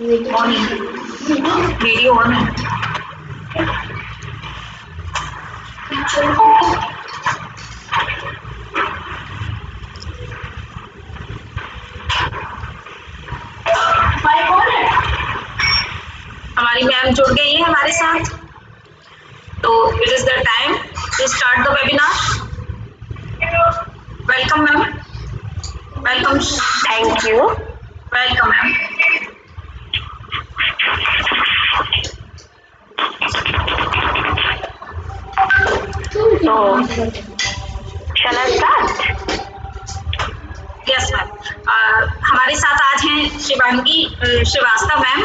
On है, video on है। हमारी मैम जुड़ गई है हमारे साथ, तो it is the time to start the webinar. Welcome ma'am. Welcome. Thank you. Welcome ma'am. तो shall I start? Yes ma'am. हमारे साथ आज हैं शिवांगी श्रीवास्तव मैम,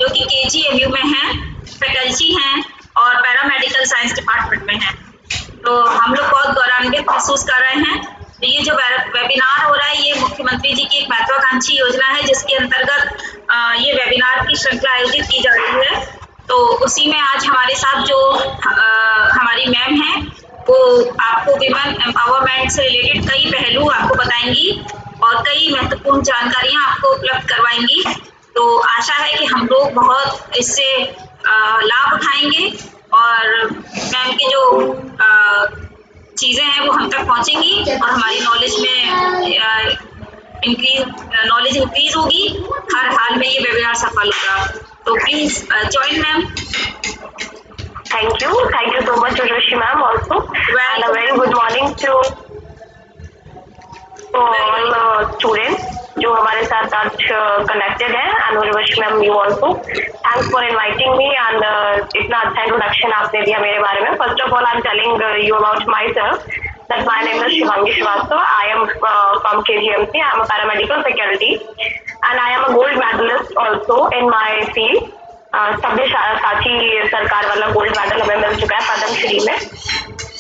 जो कि KGMU में हैं, फैकल्टी हैं और पैरामेडिकल साइंस डिपार्टमेंट में हैं। तो हम लोग बहुत गौरवान्वित महसूस कर रहे हैं। तो ये जो वेबिनार हो रहा है, ये मुख्यमंत्री जी की एक महत्वाकांक्षी योजना है, जिसके अंतर्गत ये वेबिनार की श्रृंखला आयोजित की जा रही है। तो उसी में आज हमारे साथ जो हमारी मैम हैं, वो आपको विमेन एम्पावरमेंट से रिलेटेड कई पहलू आपको बताएंगी और कई महत्वपूर्ण जानकारियां आपको उपलब्ध करवाएंगी। तो आशा है कि हम लोग बहुत इससे लाभ उठाएंगे और मैम की जो चीजें हैं वो हम तक पहुंचेंगी और हमारी नॉलेज में नॉलेज इंक्रीज होगी। हर हाल में ये वेबिनार सफल होगा। तो please join ma'am. Thank you so much Urvashi ma'am also, and a very good morning to all students जो हमारे साथ आज कनेक्टेड है, and Urvashi ma'am you also thanks for inviting me and इतना अच्छा इंट्रोडक्शन आपने दिया मेरे बारे में। First of all I'm telling you about myself that my name is Shivangi Srivastava. I am from KGMC. I am a paramedical faculty and I am a gold medalist also in my field. Sabyasachi सरकार वाला gold medal हमें मिल चुका है पद्मश्री में।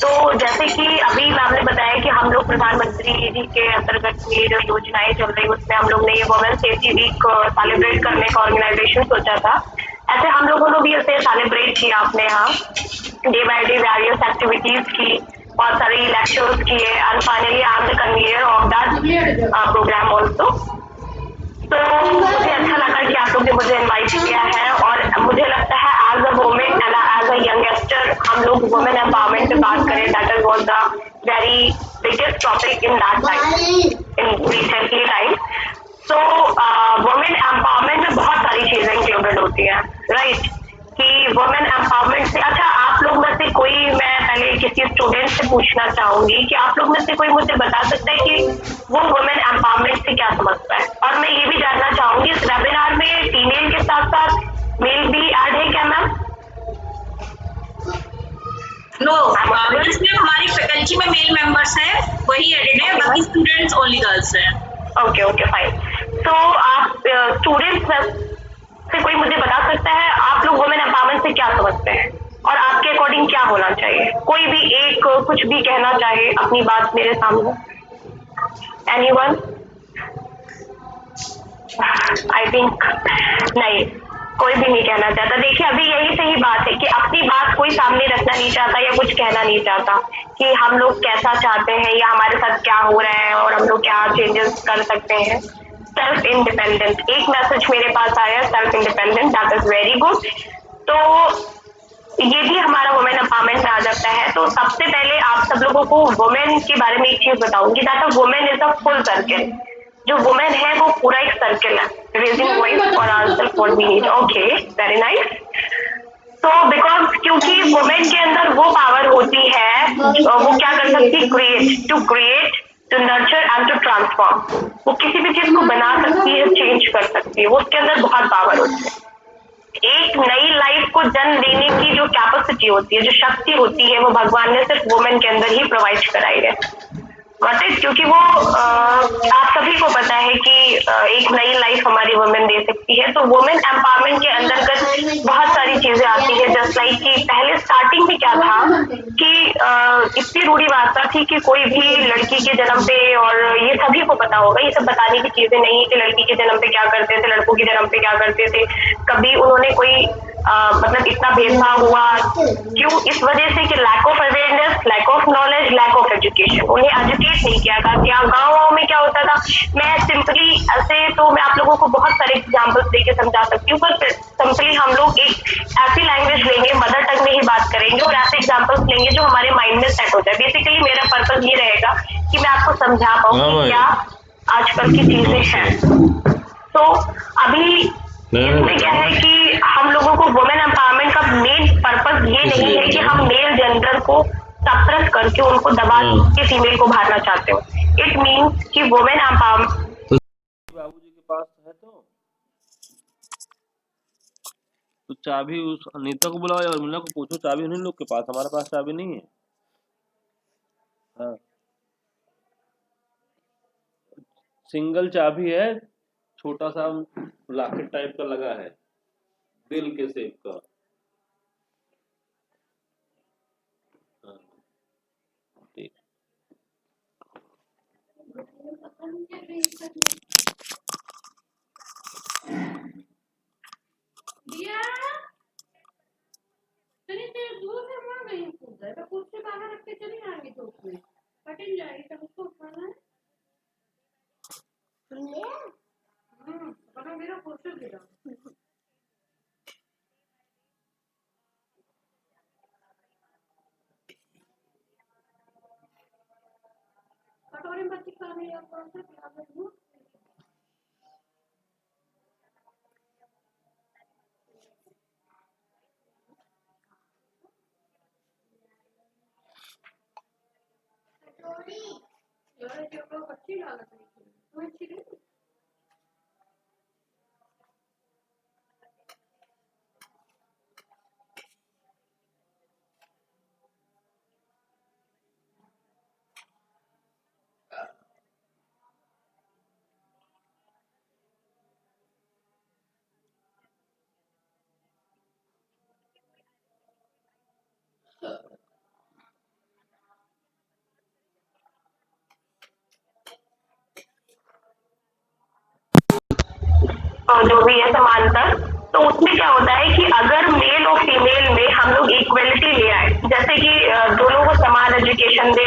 तो जैसे कि अभी मैम ने बताया कि हम लोग प्रधानमंत्री जी के अंतर्गत ये जो योजनाएं चल रही है, उसमें हम लोग ने ये वुमेन सेफ्टी वीक सेलिब्रेट करने का ऑर्गेनाइजेशन सोचा था। ऐसे हम लोगों ने भी ऐसे सेलिब्रेट किया अपने यहाँ, day by day various activities की, बहुत सारे लेक्चर्स किए and finally I am the convener of that programme also. तो मुझे अच्छा लगा कि आप लोग ने मुझे इनवाइट किया है और मुझे लगता है as a women and as a youngster हम लोग वुमेन एम्पावरमेंट पे बात करें, that is was the very biggest topic in that time in recently time. So women empowerment में बहुत सारी चीजें इंक्लूडेड होती है, राइट? कि वुमेन एम्पावरमेंट से अच्छा आप लोग में से कोई, मैं पहले किसी स्टूडेंट से पूछना चाहूंगी कि आप लोग में से कोई मुझे बता सकता है कि वो वुमेन एम्पावरमेंट से क्या समझता है। और मैं ये भी जानना चाहूंगी इस वेबिनार में फीमेल के साथ साथ मेल भी ऐड है क्या मैम? नो, इसमें हमारी फैकल्टी में मेल मेंबर्स हैं, वही एडेड है, बाकी स्टूडेंट्स ओनली गर्ल्स हैं। Okay fine. तो आप स्टूडेंट्स से कोई मुझे बता सकता है आप लोग वुमेन एम्पावरमेंट से क्या समझते हैं और आपके अकॉर्डिंग क्या होना चाहिए? कोई भी एक कुछ भी कहना चाहे अपनी बात मेरे सामने। एनीवन? आई थिंक नहीं, कोई भी नहीं कहना चाहता। देखिए अभी यही सही बात है कि अपनी बात कोई सामने रखना नहीं चाहता या कुछ कहना नहीं चाहता कि हम लोग कैसा चाहते हैं या हमारे साथ क्या हो रहा है और हम लोग क्या चेंजेस कर सकते हैं। सेल्फ इंडिपेंडेंट एक मैसेज मेरे पास आया, self independent, that is very good. तो ये भी हमारा वुमेन एम्पावरमेंट में आ जाता है। तो सबसे पहले आप सब लोगों को वुमेन के बारे में एक चीज बताऊंगी, that a women is a full circle. जो वुमेन है वो पूरा एक सर्किल है, raising voice for ourself what we need. Okay, very nice. तो बिकॉज क्योंकि वुमेन के अंदर वो पावर होती है, वो क्या कर सकती है, create, to nurture and to transform. वो किसी भी चीज को बना सकती है, चेंज कर सकती है, वो उसके अंदर बहुत पावर होती है। एक नई लाइफ को जन्म देने की जो कैपेसिटी होती है, जो शक्ति होती है, वो भगवान ने सिर्फ वुमेन के अंदर ही प्रोवाइड कराई है। क्योंकि वो आप सभी को पता है कि एक नई लाइफ हमारी वुमेन दे सकती है। तो वुमेन एम्पावरमेंट के अंतर्गत बहुत सारी चीजें आती है, जस्ट लाइक कि पहले स्टार्टिंग में क्या था कि इतनी रूढ़िवादिता थी कि कोई भी लड़की के जन्म पे, और ये सभी को पता होगा, ये सब बताने की चीजें नहीं है कि लड़की के जन्म पे क्या करते थे, लड़कों के जन्म पे क्या करते थे। कभी उन्होंने कोई मतलब इतना भेदभाव हुआ क्यों? इस वजह से कि lack of ignorance, lack of knowledge, lack of education, उन्हें एजुकेट नहीं किया था। क्या गाँव में क्या होता था, मैं सिंपली ऐसे तो मैं आप लोगों को बहुत सारे एग्जाम्पल्स देके समझा सकती हूँ, पर सिंपली हम लोग एक ऐसी लैंग्वेज लेंगे, मदर टंग में ही बात करेंगे और ऐसे एग्जाम्पल्स लेंगे जो हमारे माइंड में सेट हो जाए। बेसिकली मेरा पर्पज ये रहेगा कि मैं आपको समझा पाऊँ कि क्या आजकल की चीजें हैं। तो अभी इसमें क्या है कि हम लोगों को वुमेन एम्पावरमेंट का मेन पर्पस ये नहीं है कि हम मेल जेंडर को सप्रेस करके उनको दबा के फीमेल को मारना चाहते हो। इट मीन्स कि वुमेन एम्पावरमेंट बाबूजी के पास है तो चाबी उस अनीता को बुलाओ या उर्मिला को पूछो, चाबी उन्हीं लोग के पास, हमारे पास चाबी नहीं है। हाँ, सिंगल चाबी है, छोटा सा लॉकेट टाइप का लगा है, दिल के शेप का। हाँ, ठीक। दूर से मार गई तो कुछ से बाहर रख के चली आएंगे तो उसमें कटिंग जाएगी तब उसको उठाना है। पता मेरा पोस्टर गिरा कटोरी में बच्ची खा रही है कौन सा प्याज है यार ये लोग अच्छी लागत है वो अच्छी नहीं जो भी है समांतर, तो उसमें क्या होता है कि अगर मेल और फीमेल में हम लोग इक्वलिटी ले आए, जैसे कि दोनों को समान एजुकेशन दे,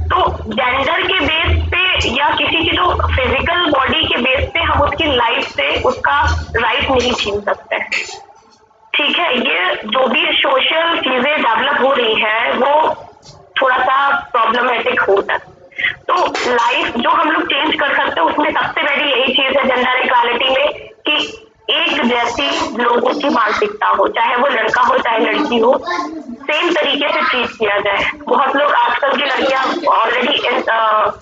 तो जेंडर के बेस पे या किसी की जो फिजिकल बॉडी के बेस पे हम उसकी लाइफ से उसका राइट नहीं छीन सकते। ठीक है, ये जो भी सोशल चीजें डेवलप हो रही है वो थोड़ा सा प्रॉब्लमेटिक होता है। तो लाइफ जो हम लोग चेंज कर सकते हैं उसमें सबसे बड़ी यही चीज है जेंडर इक्वालिटी में कि एक जैसी लोगों की मानसिकता हो, चाहे वो लड़का हो चाहे लड़की हो, सेम तरीके से ट्रीट किया जाए। बहुत लोग आजकल की लड़कियां ऑलरेडी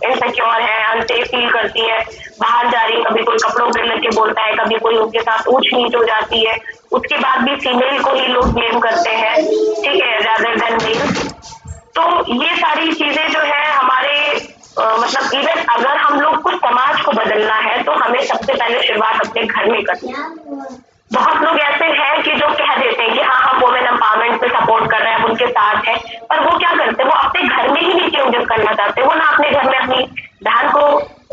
इनसिक्योर है, अनसेफ फील करती है, बाहर जा रही है, कभी कोई कपड़ों पे लेके बोलता है, कभी कोई उनके साथ ऊंच नीच हो जाती है, उसके बाद भी फीमेल को ही लोग ब्लेम करते हैं, ठीक है, रादर देन मेल। तो ये सारी चीजें जो है हमारे मतलब इवन अगर हम लोग को समाज को बदलना है तो हमें सबसे पहले शुरुआत अपने घर में करनी है। बहुत लोग ऐसे हैं कि जो कह देते हैं कि हाँ हम वुमेन एम्पावरमेंट पे सपोर्ट कर रहे हैं, उनके साथ है, पर वो क्या करते हैं, वो अपने घर में ही नहीं चेंजेस करना चाहते, वो ना अपने घर में अपनी बहन को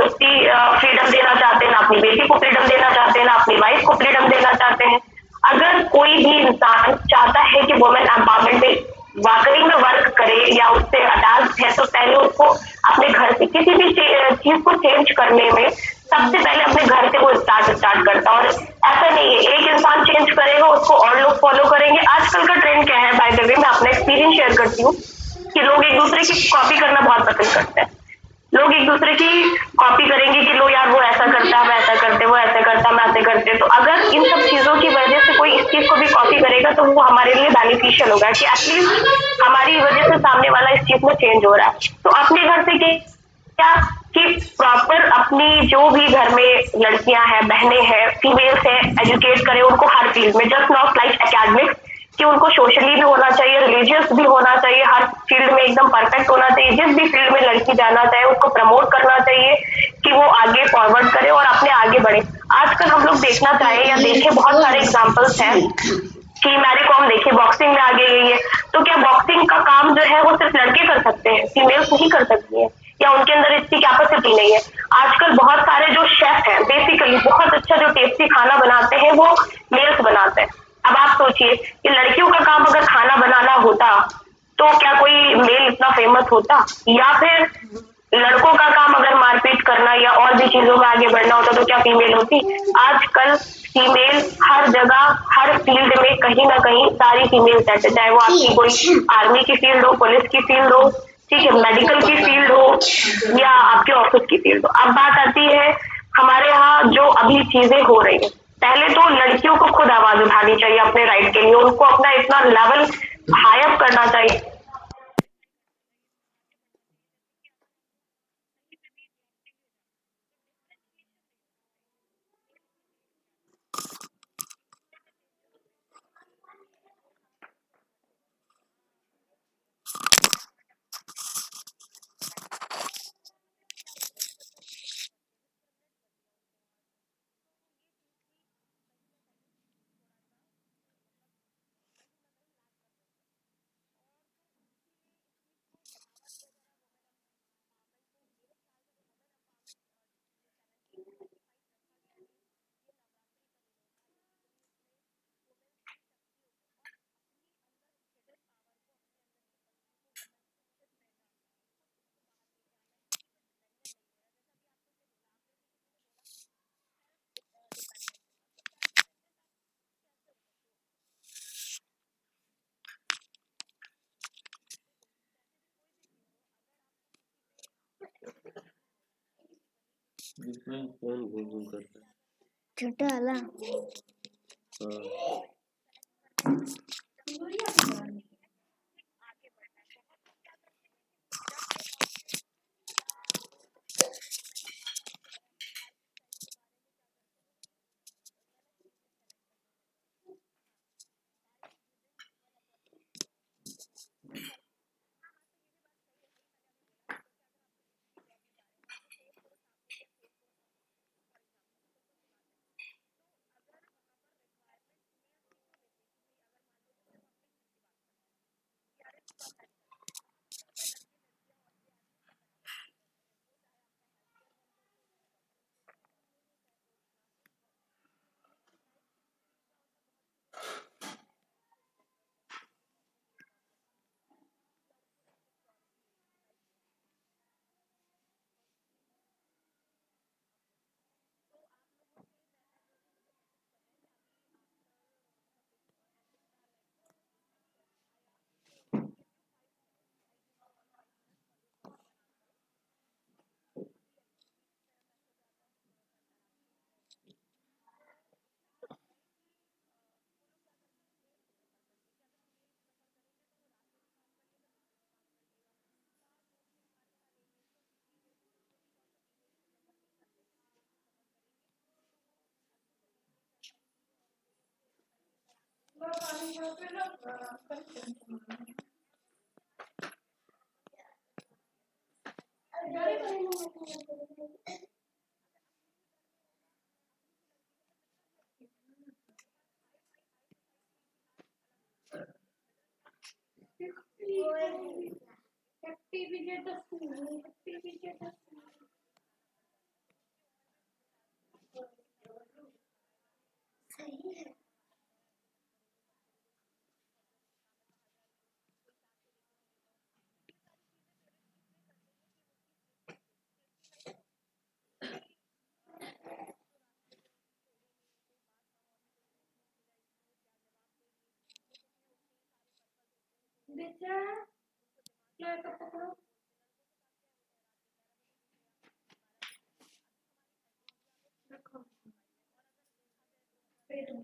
उसकी फ्रीडम देना चाहते हैं, ना अपनी बेटी को फ्रीडम देना चाहते हैं, ना अपनी वाइफ को फ्रीडम देना चाहते हैं। अगर कोई भी इंसान चाहता है कि वुमेन एम्पावरमेंट पे वाकई में वर्क करे या उससे अटैच है, तो पहले उसको अपने घर से किसी भी चीज को चेंज करने में सबसे पहले अपने घर से वो स्टार्ट करता है। और ऐसा नहीं है एक इंसान चेंज करेगा उसको और लोग फॉलो करेंगे। आजकल का ट्रेंड क्या है, बाय द वे मैं अपना एक्सपीरियंस शेयर करती हूँ कि लोग एक दूसरे की कॉपी करना बहुत पसंद करते हैं। लोग एक दूसरे की कॉपी करेंगे कि लो यार वो ऐसा करता है, ऐसा करते, वो ऐसा करता, हम ऐसे करते। तो अगर इन सब चीजों की वजह से कोई इस चीज को भी कॉपी करेगा तो वो हमारे लिए बेनिफिशियल होगा कि एटलीस्ट हमारी वजह से सामने वाला इस चीज में चेंज हो रहा है। तो अपने घर से क्या कि प्रॉपर अपनी जो भी घर में लड़कियां हैं, बहनें हैं, फीमेल्स हैं, एजुकेट करें उनको हर फील्ड में, जस्ट नॉट लाइक एकेडमिक्स, कि उनको सोशली भी होना चाहिए, रिलीजियस भी होना चाहिए, हर फील्ड में एकदम परफेक्ट होना चाहिए। जिस भी फील्ड में लड़की जाना चाहे उसको प्रमोट करना चाहिए कि वो आगे फॉरवर्ड करे और अपने आगे बढ़े। आजकल हम लोग देखना चाहे या देखें बहुत सारे एग्जाम्पल्स हैं कि मैरी कॉम देखिए बॉक्सिंग में आगे गई है, तो क्या बॉक्सिंग का काम जो है वो सिर्फ लड़के कर सकते हैं, फीमेल्स नहीं कर सकती है, या उनके अंदर इतनी कैपेसिटी नहीं है। आजकल बहुत सारे जो शेफ हैं बेसिकली बहुत अच्छा जो टेस्टी खाना बनाते हैं वो मेल्स बनाते हैं। अब आप सोचिए कि लड़कियों का काम अगर खाना बनाना होता तो क्या कोई मेल इतना फेमस होता? या फिर लड़कों का काम अगर मारपीट करना या और भी चीजों में आगे बढ़ना होता तो क्या फीमेल होती? आजकल फीमेल हर जगह, हर फील्ड में कहीं ना कहीं सारी फीमेल सेट है, चाहे वो आपकी कोई आर्मी की फील्ड हो, पुलिस की फील्ड हो, ठीक है, मेडिकल की फील्ड हो या आपके ऑफिस की फील्ड हो। अब बात आती है हमारे यहाँ जो अभी चीजें हो रही है, पहले तो लड़कियों को खुद आवाज उठानी चाहिए अपने राइट के लिए, उनको अपना इतना लेवल हाई अप करना चाहिए। जिसमें कौन घूम घूम करता है? छोटा वाला हाँ। बेटा क्या पकड़ो रखो पेट में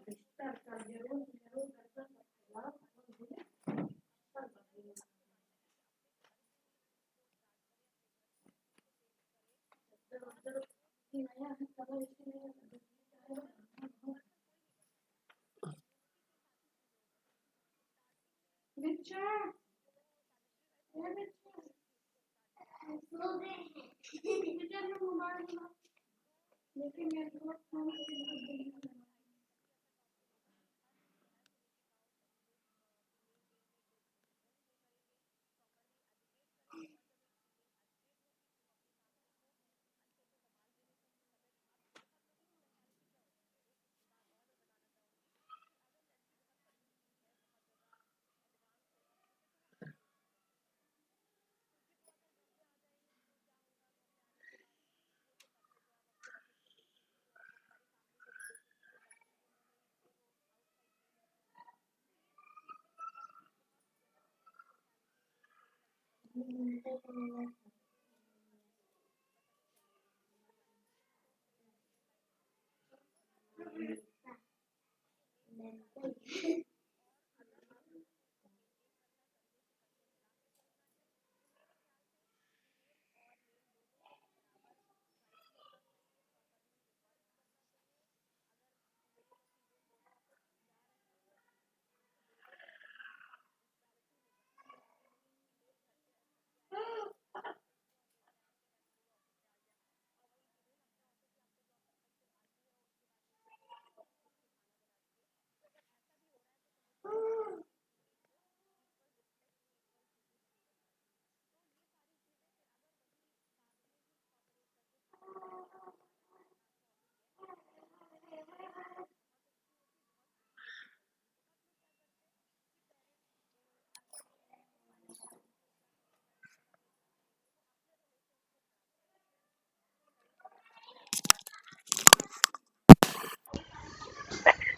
बिस्तर का जरूर जरूर नया है कलर इसलिए बच्चा ये बच्चा सो गए हैं बेटा ने मोबाइल लेकिन मेरे को फोन करके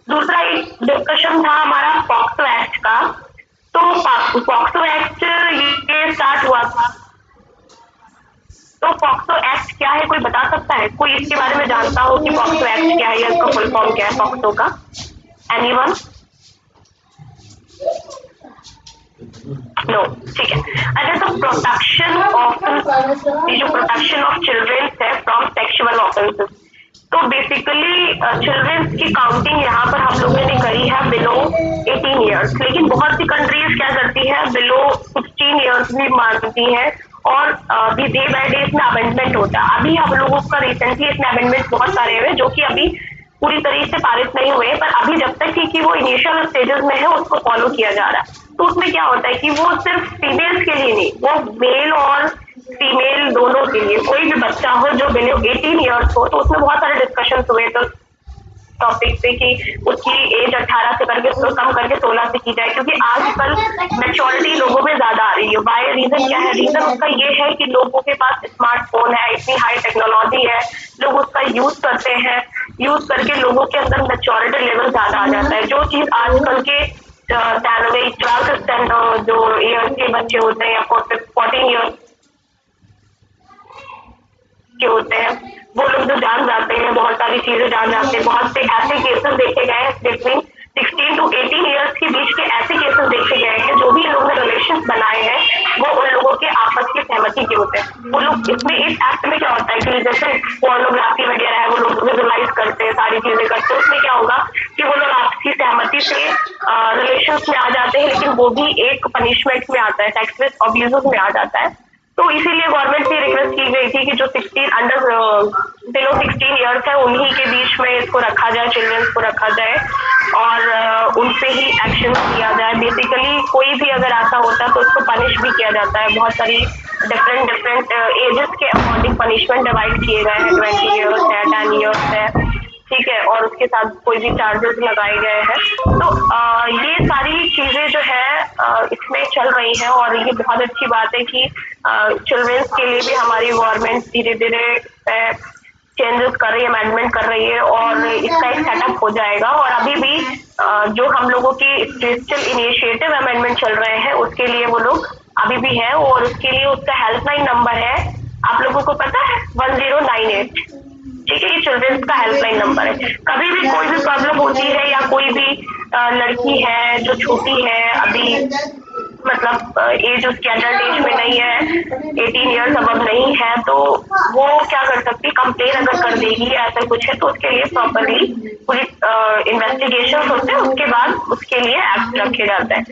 दूसरा एक डिस्कशन था हमारा पॉक्सो एक्ट का। तो पॉक्सो एक्ट ये स्टार्ट हुआ था। तो पॉक्सो एक्ट क्या है, कोई बता सकता है? कोई इसके बारे में जानता हो कि पॉक्सो एक्ट क्या है या इसका फुल फॉर्म क्या है पॉक्सो का? एनीवन? नो, ठीक है। अच्छा, तो प्रोटेक्शन ऑफ, ये जो प्रोटेक्शन ऑफ चिल्ड्रन है फ्रॉम सेक्सुअल ऑफेंसेस, तो बेसिकली चिल्ड्रंस की काउंटिंग यहाँ पर हम लोगों ने करी है बिलो 18 ईयर्स, लेकिन बहुत सी कंट्रीज क्या करती है, बिलो 16 ईयर्स भी मानती है। और अभी डे बाय डे इसमें अमेंडमेंट होता है। अभी हम लोगों का रिसेंटली इसमें अमेंडमेंट बहुत सारे हुए जो कि अभी पूरी तरीके से पारित नहीं हुए, पर अभी जब तक कि वो इनिशियल स्टेजेस में है उसको फॉलो किया जा रहा है। तो उसमें क्या होता है कि वो सिर्फ फीमेल्स के लिए नहीं, वो मेल और फीमेल दोनों के लिए, कोई भी बच्चा हो जो बिलो 18 ईयर्स हो। तो उसमें बहुत सारे डिस्कशन हुए तो टॉपिक पे कि उसकी एज 18 से करके उसको कम करके 16 से की जाए, क्योंकि आजकल मैच्योरिटी लोगों में ज्यादा आ रही है। वाई रीजन क्या है? रीजन उसका ये है कि लोगों के पास स्मार्टफोन है, इतनी हाई टेक्नोलॉजी है, लोग उसका यूज करते हैं, यूज करके लोगों के अंदर मैच्योरिटी लेवल ज्यादा आ जाता है। जो चीज आजकल के 12 जो ईयर्स के बच्चे होते हैं या 14 ईयर्स के होते हैं, वो लोग जो जान जाते हैं, बहुत सारी चीजें जान जाते हैं। बहुत से ऐसे केसेस देखे गए हैं बिटवीन 16 to 18 ईयर्स के बीच के ऐसे केसेस देखे गए हैं जो भी लोगों ने रिलेशन बनाए हैं वो उन लोगों के आपस की सहमति के होते हैं। वो लोग इसमें इस एक्ट में क्या होता है कि जैसे पोर्नोग्राफी वगैरह है वो लोग विजुलाइज करते हैं, सारी चीजें करते हैं। उसमें क्या होगा कि वो लोग आपसी सहमति से रिलेशन में आ जाते हैं, लेकिन वो भी एक पनिशमेंट में आता है, सेक्सुअल अब्यूज में आ जाता है। तो इसीलिए गवर्नमेंट से रिक्वेस्ट की गई थी कि जो 16 अंडर बिलो 16 ईयर्स है उन्हीं के बीच में इसको रखा जाए, चिल्ड्रंस को रखा जाए और उनसे ही एक्शन लिया जाए। बेसिकली कोई भी अगर ऐसा होता है तो उसको पनिश भी किया जाता है। बहुत सारी डिफरेंट एजेस के अकॉर्डिंग पनिशमेंट डिवाइड किए गए हैं, 20 ईयर्स है, 10 ईयर्स है, ठीक है, और उसके साथ कोई भी चार्जेस लगाए गए हैं। तो ये सारी चीजें जो है इसमें चल रही हैं और ये बहुत अच्छी बात है कि चिल्ड्रंस के लिए भी हमारी गवर्नमेंट धीरे धीरे चेंजेस कर रही है, अमेंडमेंट कर रही है और इसका एक सेटअप हो जाएगा। और अभी भी जो हम लोगों की डिजिटल इनिशिएटिव अमेंडमेंट चल रहे हैं उसके लिए वो लोग अभी भी है और उसके लिए उसका हेल्पलाइन नंबर है, आप लोगों को पता है, 1098। ठीक है, ये चिल्ड्रंस का हेल्पलाइन नंबर है। कभी भी कोई भी प्रॉब्लम होती है या कोई भी लड़की है जो छोटी है अभी, मतलब एज उसकी अडल्ट एज में नहीं है, 18 ईयर्स अब नहीं है, तो वो क्या कर सकती है, कंप्लेन अगर कर देगी ऐसा कुछ है तो उसके लिए प्रॉपरली पूरी इन्वेस्टिगेशन होते हैं, उसके बाद उसके लिए एक्ट रखे जाते हैं।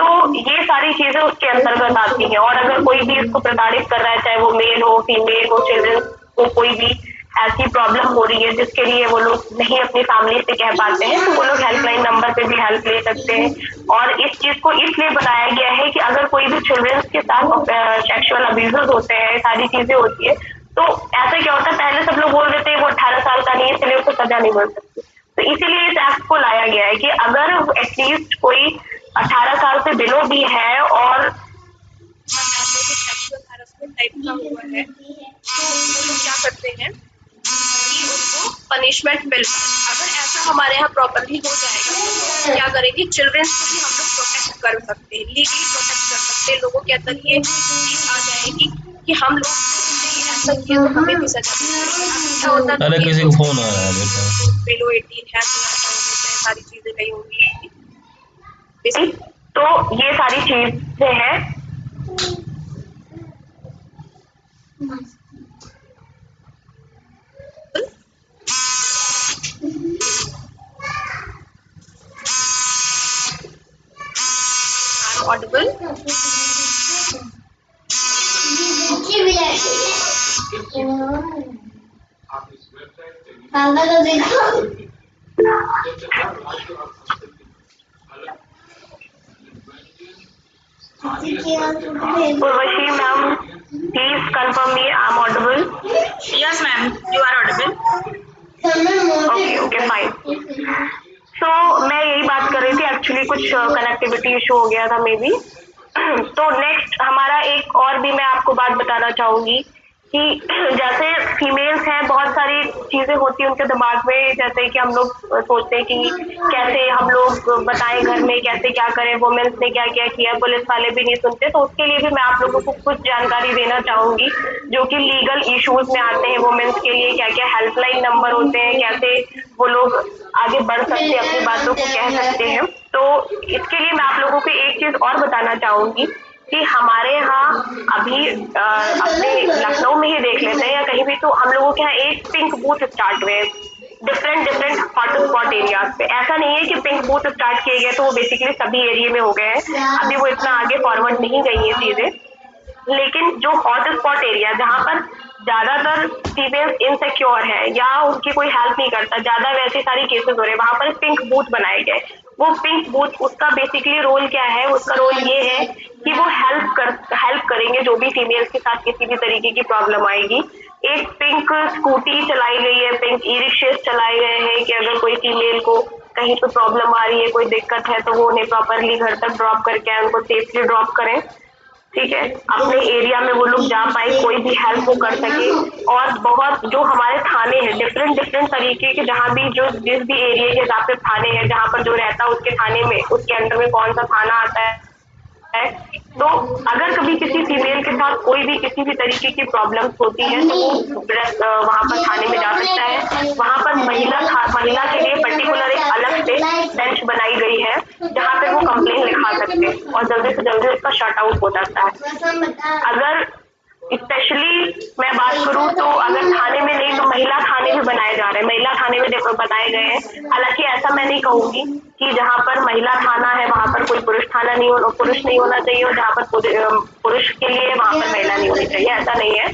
तो ये सारी चीजें उसके अंतर्गत आती हैं। और अगर कोई भी इसको प्रताड़ित कर रहा है, चाहे वो मेल हो, फीमेल हो, चिल्ड्रन को कोई भी ऐसी प्रॉब्लम हो रही है जिसके लिए वो लोग नहीं अपनी फैमिली से कह पाते हैं, तो वो लोग हेल्पलाइन नंबर पे भी हेल्प ले सकते हैं। और इस चीज को इसलिए बनाया गया है कि अगर कोई भी चिल्ड्रंस के साथ सेक्सुअल अब्यूज होते हैं, सारी चीजें होती है, तो ऐसा क्या होता है, पहले सब लोग बोल देते हैं वो 18 साल का नहीं है इसलिए उसको सजा नहीं मिल सकती। तो इसीलिए इस एक्ट को लाया गया है कि अगर एटलीस्ट कोई 18 साल से बिलो भी है और सेक्सुअल हैरेसमेंट टाइप का हुआ है तो वो लोग क्या करते हैं कि उनको पनिशमेंट मिल पाए। अगर ऐसा हमारे यहाँ प्रॉपरली हो जाएगा तो क्या करेंगे, चिल्ड्रंस को भी हम लोग प्रोटेक्ट कर सकते हैं, लीगली प्रोटेक्ट कर सकते हैं। लोगों के अंदर ये चीज आ जाएगी कि हम लोग ऐसा किए तो हमें भी सजा क्या होता अरे तो किसी को फोन आ रहा है देखो। बेलो 18 है तो ऐसा होने से सारी चीजें नहीं होंगी। तो ये सारी चीजें हैं। ऑडिबल तो देखो Urvashi ma'am please confirm me I am audible. Yes, ma'am, you are audible. Okay okay fine. So मैं यही बात कर रही थी, एक्चुअली कुछ कनेक्टिविटी इशू हो गया था मे बी। तो नेक्स्ट हमारा एक और भी मैं आपको बात बताना चाहूंगी कि जैसे फीमेल्स हैं, बहुत सारी चीजें होती हैं उनके दिमाग में, जैसे कि हम लोग सोचते हैं कि कैसे हम लोग बताएं घर में कैसे क्या करें, वुमेन्स ने क्या क्या किया, पुलिस वाले भी नहीं सुनते। तो उसके लिए भी मैं आप लोगों को कुछ जानकारी देना चाहूंगी जो कि लीगल इश्यूज में आते हैं। वुमेन्स के लिए क्या क्या हेल्पलाइन नंबर होते हैं, कैसे वो लोग आगे बढ़ सकते हैं, अपनी बातों को कह सकते हैं। तो इसके लिए मैं आप लोगों को एक चीज और बताना चाहूंगी कि हमारे यहाँ अभी अपने लखनऊ में ही देख लेते हैं या कहीं भी, तो हम लोगों के यहाँ एक पिंक बूथ स्टार्ट हुए डिफरेंट हॉटस्पॉट एरियाज पे। ऐसा नहीं है कि पिंक बूथ स्टार्ट किए गए तो वो बेसिकली सभी एरिया में हो गए हैं, अभी वो इतना आगे फॉरवर्ड नहीं गई है चीजें। लेकिन जो हॉटस्पॉट एरिया जहाँ पर ज्यादातर फीमेल्स इनसिक्योर है या उनकी कोई हेल्प नहीं करता, ज्यादा वैसे सारी केसेस हो रहे हैं, वहां पर पिंक बूथ बनाए गए। वो पिंक बूथ, उसका बेसिकली रोल क्या है, उसका रोल ये है कि वो हेल्प करेंगे जो भी फीमेल्स के साथ किसी भी तरीके की प्रॉब्लम आएगी। एक पिंक स्कूटी चलाई गई है, पिंक ई रिक्शे चलाए गए हैं कि अगर कोई फीमेल को कहीं पे प्रॉब्लम आ रही है, कोई दिक्कत है, तो वो उन्हें प्रॉपरली घर तक ड्रॉप करके आए, उनको सेफली ड्रॉप करें। ठीक है, अपने एरिया में वो लोग जा पाए, कोई भी हेल्प वो कर सके। और बहुत जो हमारे थाने हैं डिफरेंट तरीके के, जहाँ भी जो जिस भी एरिया के हिसाब से थाने हैं, जहाँ पर जो रहता है उसके थाने में, उसके अंडर में कौन सा थाना आता है। तो अगर कभी किसी फीमेल के साथ कोई भी किसी भी तरीके की प्रॉब्लम्स होती है तो वो वहां पर थाने में जा सकता है। वहां पर महिला के लिए पर्टिकुलर एक अलग से बेंच बनाई गई है जहाँ पे वो कंप्लेन लिखा सकते हैं और जल्दी से जल्दी उसका शट आउट हो जाता है। अगर स्पेशली मैं बात करूं तो अगर थाने में नहीं तो महिला थाने भी बनाए जा रहे हैं, महिला थाने में देखो बनाए गए हैं। हालांकि ऐसा मैं नहीं कहूंगी कि जहाँ पर महिला थाना है वहां पर कोई पुरुष थाना नहीं हो, पुरुष नहीं होना चाहिए, और जहाँ पर पुरुष के लिए वहां पर महिला नहीं होनी चाहिए, ऐसा नहीं है।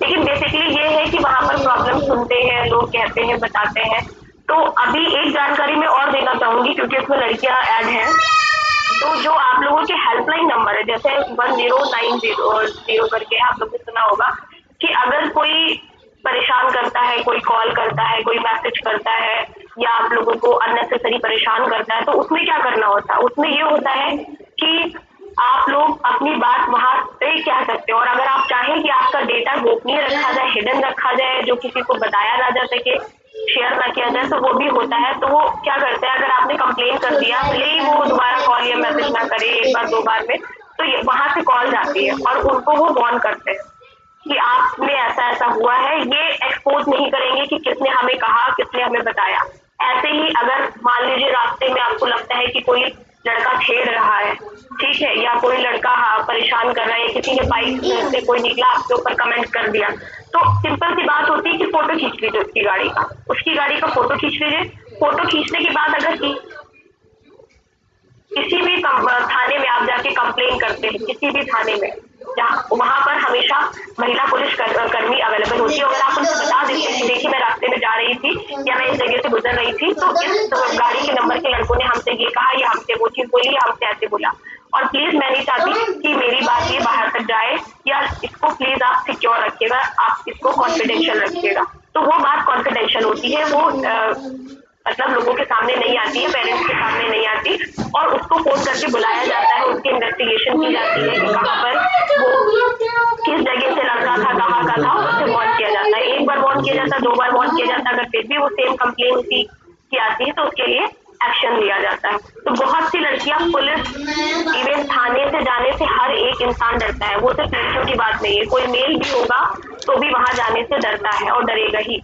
लेकिन बेसिकली ये है कि वहां पर प्रॉब्लम सुनते हैं लोग, कहते हैं, बताते हैं। तो अभी एक जानकारी मैं और देना चाहूंगी क्योंकि इसमें लड़कियां ऐड हैं। तो जो आप लोगों के हेल्पलाइन नंबर है, जैसे 1090 करके आप लोगों ने सुना होगा कि अगर कोई परेशान करता है, कोई कॉल करता है, कोई मैसेज करता है या आप लोगों को अननेसेसरी परेशान करता है, तो उसमें क्या करना होता है, उसमें ये होता है कि आप लोग अपनी बात वहां पे कह सकते हो। और अगर आप चाहें कि आपका डेटा गोपनीय रखा जाए, हिडन रखा जाए, जो किसी को बताया ना जा सके, शेयर ना किया जाए, तो वो भी होता है। तो वो क्या करते हैं, अगर आपने कंप्लेन कर दिया, भले ही वो दोबारा कॉल या मैसेज ना करे एक बार दो बार में, तो वहां से कॉल जाती है और उनको वो वार्न करते हैं कि आपने ऐसा ऐसा हुआ है। ये एक्सपोज नहीं करेंगे कि किसने हमें कहा, किसने हमें बताया। ऐसे ही अगर मान लीजिए रास्ते में आपको लगता है कि कोई लड़का छेड़ रहा है, ठीक है, या कोई लड़का परेशान कर रहा है, किसी ने बाइक से कोई निकला आपके ऊपर कमेंट कर दिया, तो सिंपल सी बात होती है कि फोटो खींच लीजिए उसकी गाड़ी का फोटो खींच लीजिए। फोटो खींचने के बाद अगर किसी भी थाने में आप जाके कंप्लेन करते हैं, किसी भी थाने में, वहां पर हमेशा महिला पुलिस कर्मी अवेलेबल होती है। अगर आप उनको बता देते हैं कि देखिए मैं रास्ते में जा रही थी या मैं इस जगह से गुजर रही थी, तो इस गाड़ी के नंबर के लड़कों ने हमसे ये कहा, या हमसे वो चीज बोली, या हमसे ऐसे बोला, और प्लीज मैं नहीं चाहती कि मेरी बात ये बाहर तक जाए, या इसको प्लीज आप सिक्योर रखिएगा, आप इसको कॉन्फिडेंशियल रखिएगा। तो वो बात कॉन्फिडेंशियल होती है, वो मतलब लोगों के सामने नहीं आती है, पेरेंट्स के सामने नहीं आती, और उसको फोन करके बुलाया जाता है, उसकी इन्वेस्टिगेशन की जाती है कि कहाँ पर वो किस जगह से लड़का था, कहाँ का था, उससे वार्न किया जाता है। एक बार वार्न किया जाता है, दो बार वार्न किया जाता है, अगर फिर भी वो सेम कंप्लेन उसी की आती है तो उसके लिए एक्शन लिया जाता है। तो बहुत सी लड़कियां पुलिस इवन थाने से जाने से हर एक इंसान डरता है, वो सिर्फ लड़कियों की बात नहीं है, कोई मेल भी होगा तो भी वहां जाने से डरता है और डरेगा ही,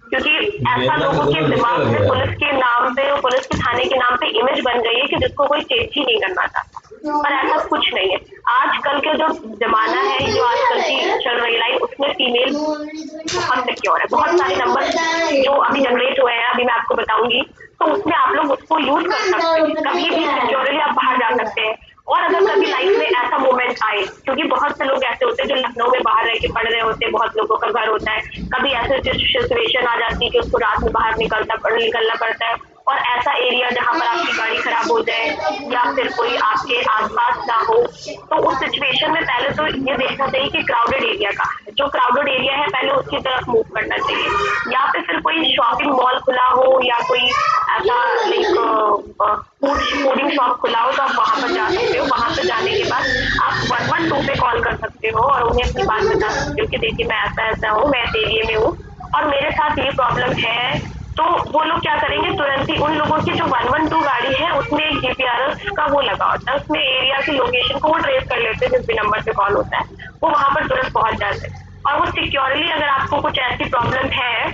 क्योंकि ऐसा लोगों के दिमाग में पुलिस के नाम पे और पुलिस के थाने के नाम पे इमेज बन गई है कि जिसको कोई चेंज ही नहीं करना चाहता, पर ऐसा कुछ नहीं है। आजकल के जो जमाना है, जो आजकल की चल रही लाइफ, उसमें फीमेल बहुत सिक्योर है, बहुत सारे नंबर जो अभी जनरेट हुए हैं, अभी मैं आपको बताऊंगी, तो उसमें आप लोग उसको यूज कर सकते हैं, कभी भी सिक्योरली आप बाहर जा सकते हैं। और अगर कभी लाइफ में ऐसा मोमेंट आए, क्योंकि बहुत से लोग ऐसे होते हैं जो लखनऊ में बाहर रह के पढ़ रहे होते हैं, बहुत लोगों का घर होता है, कभी ऐसे सिचुएशन आ जाती है कि उसको रात में बाहर निकलना पड़ता है, और ऐसा एरिया जहाँ पर आपकी गाड़ी खराब हो जाए या फिर कोई आपके आसपास ना हो, तो उस सिचुएशन में पहले तो ये देखना चाहिए कि क्राउडेड एरिया का, जो क्राउडेड एरिया है पहले उसकी तरफ मूव करना चाहिए, या फिर कोई शॉपिंग मॉल खुला हो या कोई ऐसा लाइक फूडिंग शॉप खुला हो, तो आप वहां पर जा सकते हो। वहां पर जाने के बाद आप 112 पे कॉल कर सकते हो और उन्हें अपनी बात बता सकते हो कि देखिए मैं ऐसा हूँ, मैं इस एरिया में हूँ और मेरे साथ ये प्रॉब्लम है। तो वो लोग क्या करेंगे, तुरंत ही उन लोगों की जो 112 गाड़ी है उसमें एक जीपीआरएस का वो लगा होता है, उसमें एरिया की लोकेशन को वो ट्रेस कर लेते हैं, जिस भी नंबर पे कॉल होता है वो वहां पर तुरंत पहुंच जाते हैं, और वो सिक्योरली अगर आपको कुछ ऐसी प्रॉब्लम है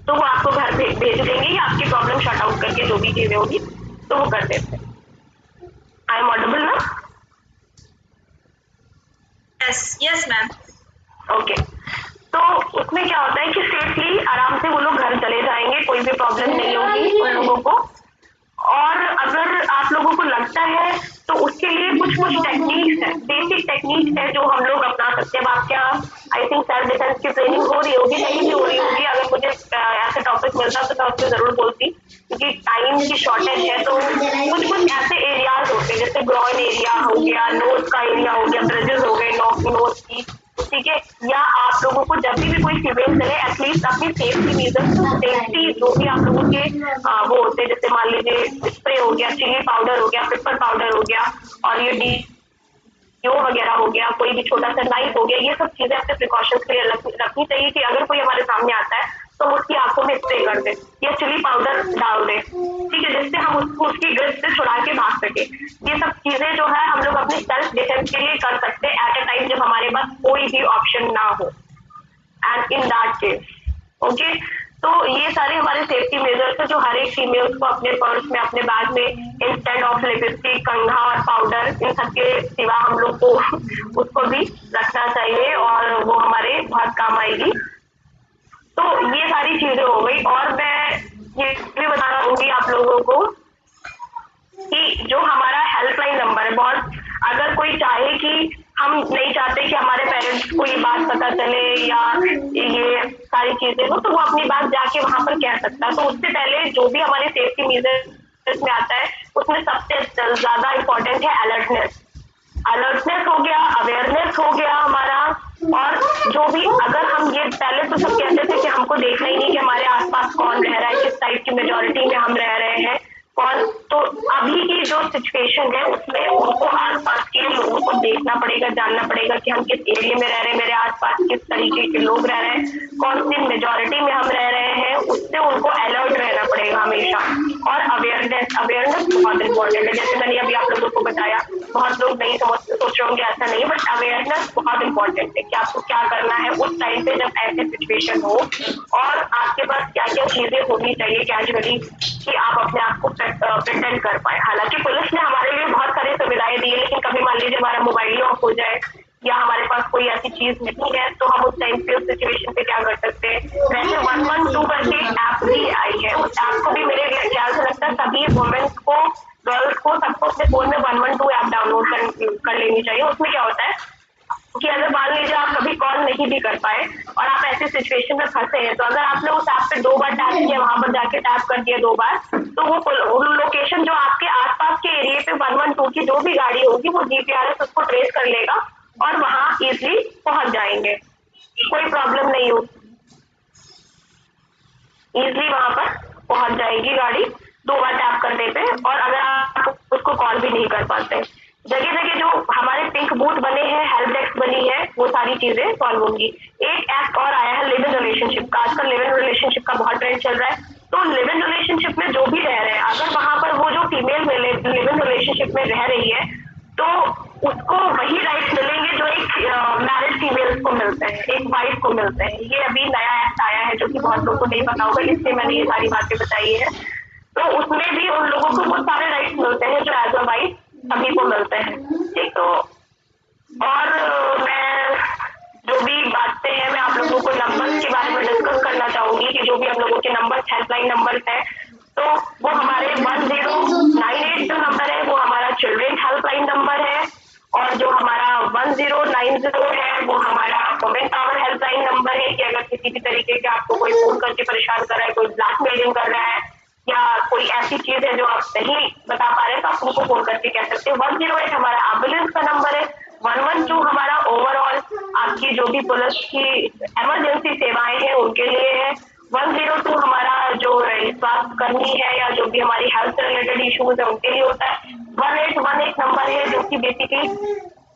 तो वो आपको घर भेज देंगे या आपकी प्रॉब्लम शॉर्ट आउट करके जो भी चीजें होगी तो वो कर देते हैं। आई एम ऑडिबल ना? Yes ma'am. ओके, तो उसमें क्या होता है कि सेफली आराम से वो लोग घर चले जाएंगे, कोई भी प्रॉब्लम नहीं होगी उन लोगों को। और अगर आप लोगों को लगता है तो उसके लिए कुछ टेक्निक्स है, बेसिक टेक्निक्स है जो हम लोग अपना सकते हैं। अब आपके यहाँ आई थिंक सेल्फ डिफेंस की ट्रेनिंग हो रही होगी, कहीं भी हो रही होगी, अगर मुझे ऐसा टॉपिक मिलता तो मैं उसमें जरूर बोलती, क्योंकि टाइम की शॉर्टेज है। तो कुछ ऐसे एरियाज होते हैं जैसे ग्रॉइन एरिया हो गया, नोज का एरिया हो गया, ब्रिजेस हो गए नोज की, ठीक है, या आप लोगों को जब भी कोई फीमेल चले एटलीस्ट अपनी सेफ्टी रीजन, सेफ्टी जो भी आप लोगों के वो होते हैं, जैसे मान लीजिए स्प्रे हो गया, चिली पाउडर हो गया, पेपर पाउडर हो गया, और ये डीओ वगैरह हो गया, कोई भी छोटा सा नाइफ हो गया, ये सब चीजें अपने प्रिकॉशंस के लिए रखनी चाहिए कि अगर कोई हमारे सामने आता है तो हम उसकी आंखों में स्प्रे कर दे या चिली पाउडर डाल दे, ठीक है, जिससे हम उसको उसकी ग्रिप से छुड़ा के भाग सके। ये सब चीजें जो है हम लोग अपने सेल्फ डिफेंस के लिए कर सकते हैं एट अ टाइम जब हमारे पास कोई भी ऑप्शन ना हो, and in that case okay. तो ये सारे हमारे सेफ्टी मेजर्स है जो हर एक फीमेल्स को अपने पर्स में, अपने बैग में, इंस्टेड ऑफ लिपस्टिक, कंघा और पाउडर, इन सब के सिवा हम लोग को उसको भी रखना चाहिए और वो हमारे बहुत काम आएगी। तो ये सारी चीजें हो गई, और मैं ये भी बताना चाहूंगी आप लोगों को कि जो हमारा हेल्पलाइन नंबर है, बहुत अगर कोई चाहे कि हम नहीं चाहते कि हमारे पेरेंट्स को ये बात पता चले या ये सारी चीजें हो, तो वो अपनी बात जाके वहां पर कह सकता है। तो उससे पहले जो भी हमारे सेफ्टी मेजर्स में आता है उसमें सबसे ज्यादा इम्पोर्टेंट है अलर्टनेस। अलर्टनेस हो गया, अवेयरनेस हो गया हमारा, और जो भी अगर हम ये पहले तो सब कहते थे कि हमको देखना ही नहीं कि हमारे आसपास कौन रह रहा है, किस टाइप की मेजोरिटी में हम रह रहे हैं कौन, तो अभी की जो सिचुएशन है उसमें उनको आसपास के लोगों को देखना पड़ेगा, जानना पड़ेगा कि हम किस एरिया में रह रहे हैं, मेरे आसपास किस तरीके के लोग रह रहे हैं, कौन सी मेजोरिटी में हम रह रहे हैं, उससे उनको अलर्ट रहना पड़ेगा हमेशा। और अवेयरनेस बहुत इंपॉर्टेंट है, जैसे मैंने अभी आप लोगों को बताया, बहुत लोग नहीं सोच रहे होंगे ऐसा नहीं, बट अवेयरनेस बहुत इंपॉर्टेंट है कि आपको क्या करना है उस टाइम पे जब ऐसे सिचुएशन हो, और आपके पास क्या क्या चीजें होनी चाहिए कैजुअली कि आप अपने आप को प्रिटेंड कर पाए। हालांकि पुलिस ने हमारे लिए बहुत सारी सुविधाएं दी है, लेकिन कभी मान लीजिए हमारा मोबाइल ऑफ हो जाए या हमारे पास कोई ऐसी चीज नहीं है, तो हम उस टाइम पे उस सिचुएशन पे क्या कर सकते हैं। वैसे 112 करके ऐप भी आई है, उस ऐप को भी मेरे ख्याल से लगता है सभी वुमेन्स को, गर्ल्स को, सबको अपने फोन में 112 ऐप डाउनलोड कर लेनी चाहिए। उसमें क्या होता है कि अगर मान लीजिए आप कभी कॉल नहीं भी कर पाए और आप ऐसे सिचुएशन में फंसे हैं, तो अगर आपने उस ऐप पे 2 बार टैप किया, वहां पर जाके टैप कर दिया 2 बार, तो वो लोकेशन जो आपके आसपास के एरिया पे 112 की जो भी गाड़ी होगी वो जीपीआरएस उसको ट्रेस कर लेगा और वहां इजिली पहुंच जाएंगे, कोई प्रॉब्लम नहीं हो, इजिली वहां पर पहुंच जाएगी गाड़ी 2 बार टैप करने पे। और अगर आप उसको कॉल भी नहीं कर पाते, जगह जगह जो हमारे पिंक बूथ बने हैं, हेल्प डेस्क बनी है, वो सारी चीजें सॉल्व होंगी। एक ऐप और आया है लिव इन रिलेशनशिप का, आजकल लिव इन रिलेशनशिप का बहुत ट्रेंड चल रहा है। तो लिव इन रिलेशनशिप में जो भी रह रहे हैं, अगर वहां पर वो जो फीमेल लिव इन रिलेशनशिप में रह रही है, तो उसको वही राइट्स मिलेंगे जो एक मैरिड फीमेल्स को मिलते हैं, एक वाइफ को मिलते हैं। ये अभी नया एक्ट आया है जो कि बहुत लोगों को नहीं पता होगा, इसलिए मैंने ये सारी बातें बताई है। तो उसमें भी उन लोगों को वो सारे राइट्स मिलते हैं जो एज अ वाइफ सभी को मिलते हैं। ठीक, तो और मैं जो भी बातें हैं मैं आप लोगों को नंबर्स के बारे में डिस्कस करना चाहूंगी कि जो भी हम लोगों के नंबर्स हेल्पलाइन नंबर्स हैं, तो वो हमारे 1098 जो नंबर है वो हमारा चिल्ड्रेन हेल्पलाइन नंबर है, और जो हमारा 1090 है वो हमारा वुमेन पावर हेल्पलाइन नंबर है कि अगर किसी भी तरीके से आपको कोई फोन करके परेशान कर रहा है, कोई ब्लैकमेलिंग कर रहा है या कोई ऐसी चीज है जो आप नहीं बता पा रहे तो आप उनको फोन करके कह सकते हैं। 108 हमारा एम्बुलेंस का नंबर है। 112 हमारा ओवरऑल आपकी जो भी पुलिस की इमरजेंसी सेवाएं हैं उनके लिए है। 102 हमारा जो स्वास्थ्य कर्मी है या जो भी हमारी हेल्थ रिलेटेड इश्यूज है उनके लिए होता है। 1818 नंबर है जो कि बेसिकली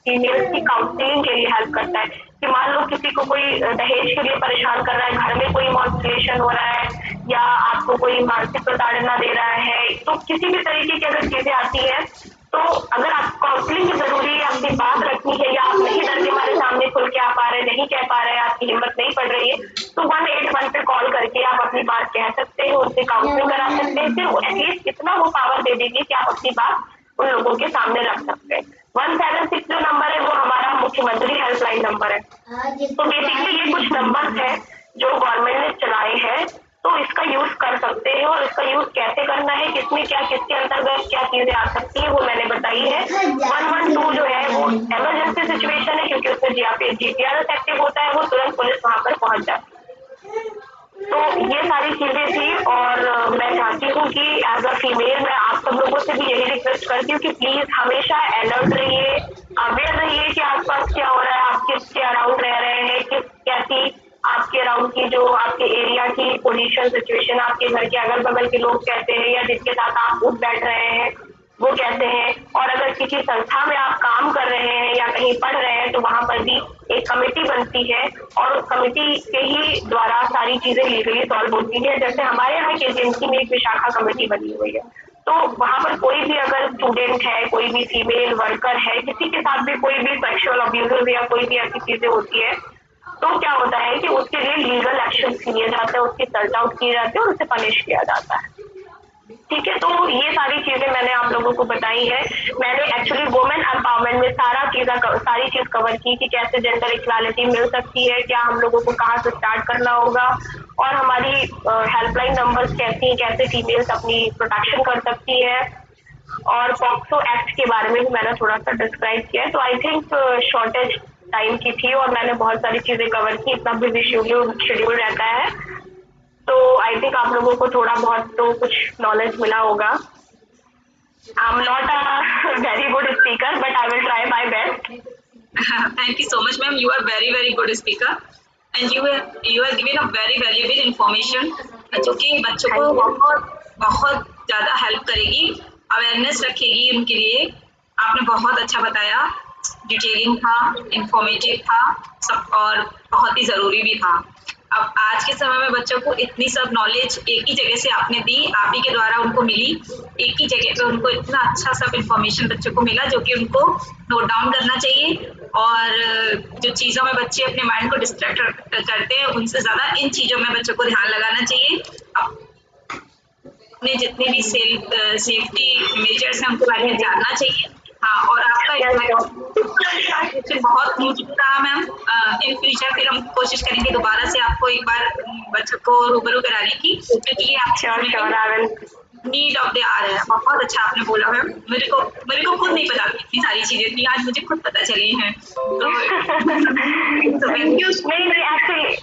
फीमेल्स की काउंसलिंग के लिए हेल्प करता है कि मान लो किसी को कोई दहेज के लिए परेशान कर रहा है, घर में कोई मॉन्स्ट्रेशन हो रहा है या आपको कोई मानसिक प्रताड़ना दे रहा है, तो किसी भी तरीके की अगर चीजें आती है तो अगर आप काउंसलिंग की जरूरी है, अपनी बात रखनी है या आप नहीं डर के हमारे सामने खुल के आ पा रहे, नहीं कह पा रहे, आपकी हिम्मत नहीं पड़ रही है, तो 181 पे कॉल करके आप अपनी बात कह सकते हैं, उनसे काउंसलिंग करा सकते हैं। फिर एटलीस्ट इतना वो पावर दे देगी कि आप अपनी बात उन लोगों के सामने रख सकते हैं। 176 जो नंबर है वो हमारा मुख्यमंत्री हेल्पलाइन नंबर है। तो बेसिकली ये कुछ नंबर्स है जो गवर्नमेंट ने चलाए हैं, तो इसका यूज कर सकते हैं और इसका यूज कैसे करना है, किसमें क्या, किसके अंतर्गत क्या चीजें आ सकती है वो मैंने बताई है। 112 जो है वो इमरजेंसी सिचुएशन है क्योंकि उसमें जीपीआरएस एक्टिव होता है, वो तुरंत पुलिस वहां पर पहुंच जाती है। तो ये सारी चीजें थी और मैं चाहती हूँ कि एज अ फीमेल मैं आप सब लोगों से भी यही रिक्वेस्ट करती हूँ कि प्लीज हमेशा अलर्ट रहिए, अवेयर रहिए कि आसपास क्या हो रहा है, आप किसके अराउंड रह रहे हैं, किस कैसी आपके अराउंड की जो आपके एरिया की पोजीशन सिचुएशन, आपके घर के अगल बगल के लोग कैसे हैं या जिसके साथ आप उठ बैठ रहे हैं वो कैसे हैं, और अगर किसी संस्था में आप काम कर रहे हैं या कहीं पढ़ रहे हैं तो वहां पर भी एक कमेटी बनती है और उस कमेटी के ही द्वारा सारी चीजें लीगली सॉल्व होती है। जैसे हमारे यहाँ केजीएमसी में एक विशाखा कमेटी बनी हुई है, तो वहां पर कोई भी अगर स्टूडेंट है, कोई भी फीमेल वर्कर है, किसी के साथ भी कोई भी सेक्सुअल अब्यूज या कोई भी ऐसी चीजें होती है तो क्या होता है कि उसके लिए लीगल एक्शन लिए जाते हैं, उसकी सर्च आउट की जाती है और उसे पनिश किया जाता है। ठीक है, तो ये सारी चीजें मैंने आप लोगों को बताई है। मैंने एक्चुअली वुमेन एम्पावरमेंट में सारी चीज कवर की कि कैसे जेंडर इक्वालिटी मिल सकती है, क्या हम लोगों को कहाँ से स्टार्ट करना होगा और हमारी हेल्पलाइन नंबर्स कैसी हैं, कैसे फीमेल्स अपनी प्रोटेक्शन कर सकती है, और पॉक्सो एक्ट के बारे में भी मैंने थोड़ा सा डिस्क्राइब किया है। तो आई थिंक शॉर्टेज टाइम की थी और मैंने बहुत सारी चीजें कवर की, इतना बिजी शेड्यूल रहता है, तो आई थिंक आप लोगों को थोड़ा बहुत तो कुछ नॉलेज मिला होगा। I am not a very good speaker but I will try my best. Thank you so much, ma'am. You are very good speaker, and you are giving a very valuable information, जो कि बच्चों को बहुत ज़्यादा help करेगी, awareness रखेगी उनके लिए। आपने बहुत अच्छा बताया, डिटेलिंग था, इंफॉर्मेटिव था सब और बहुत ही ज़रूरी भी था। अब आज के समय में बच्चों को इतनी सब नॉलेज एक ही जगह से आपने दी, आप ही के द्वारा उनको मिली, एक ही जगह पे उनको इतना अच्छा सब इंफॉर्मेशन बच्चों को मिला जो कि उनको नोट डाउन करना चाहिए। और जो चीज़ों में बच्चे अपने माइंड को डिस्ट्रैक्ट करते हैं उनसे ज़्यादा इन चीज़ों में बच्चों को ध्यान लगाना चाहिए। अपने जितने भी सेफ्टी मेजर्स हैं उनके बारे में जानना चाहिए। हाँ, और आपका बहुत यूजफुल रहा मैम। इन फ्यूचर फिर हम कोशिश करेंगे दोबारा से आपको एक बार बच्चों को रूबरू कराने की, क्योंकि ये आपकी नीड ऑफ द आवर है। बहुत अच्छा आपने बोला मैम, मेरे को खुद नहीं पता इतनी सारी चीजें थी, आज मुझे खुद पता चली हैं। तो एक्चुअली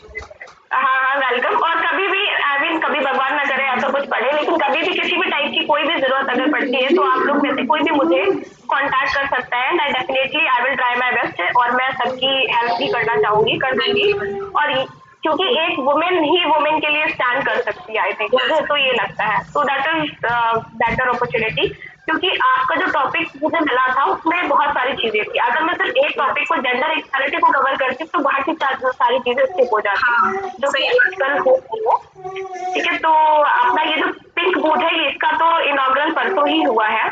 हाँ वेलकम। और कभी भी आई मीन कभी भगवान ना करे ऐसा कुछ पड़े, लेकिन कभी भी किसी भी टाइप की कोई भी जरूरत अगर पड़ती है तो आप लोग में से कोई भी मुझे कांटेक्ट कर सकता है। मैं definitely I will try my best और मैं सबकी हेल्प भी करना चाहूंगी, कर दूंगी। और क्योंकि एक वुमेन ही वुमेन के लिए स्टैंड कर सकती है, आई थिंक मुझे तो ये लगता है। तो दैट इज बेटर अपॉर्चुनिटी, क्योंकि आपका जो टॉपिक मुझे मिला था उसमें बहुत सारी चीजें थी। अगर मैं सिर्फ एक टॉपिक को जेंडर इक्वालिटी को कवर करती तो बाकी सारी चीजें स्किप हो जाती जो कि आजकल हो रही है। ठीक है, तो अपना ये जो पिंक बूथ है इसका तो इनॉग्रल परसों ही हुआ है,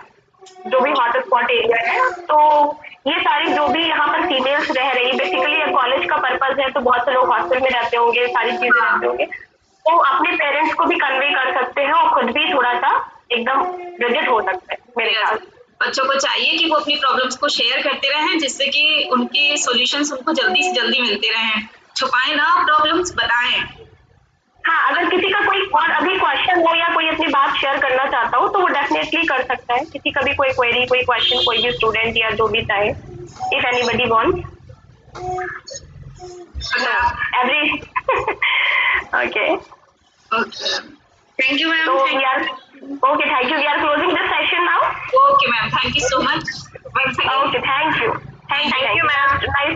जो भी हॉटस्पॉट एरिया है। तो ये सारी जो भी यहाँ पर फीमेल्स रह रही है, बेसिकली कॉलेज का पर्पज है, तो बहुत से लोग हॉस्टल में रहते होंगे, सारी चीजें रहते होंगे, तो अपने पेरेंट्स को भी कन्वे कर सकते हैं और खुद भी थोड़ा सा एकदम रिजिड हो सकते हैं मेरे Yes. ख्याल से। बच्चों को चाहिए कि वो अपनी प्रॉब्लम्स को शेयर करते रहें, जिससे कि उनके सॉल्यूशंस उनको जल्दी से जल्दी मिलते रहें। छुपाएं ना प्रॉब्लम्स, बताएं। हाँ, अगर किसी का कोई और अभी क्वेश्चन हो या कोई अपनी बात शेयर करना चाहता हो तो वो डेफिनेटली कर सकता है। किसी का भी कोई क्वेरी, कोई क्वेश्चन, कोई भी स्टूडेंट या जो भी चाहे, if anybody wants, every okay. Okay, thank you ma'am. So we are okay. Thank you. We are closing this session now. Okay ma'am, thank you so much. Okay. Thank you. Thank you, ma'am. Nice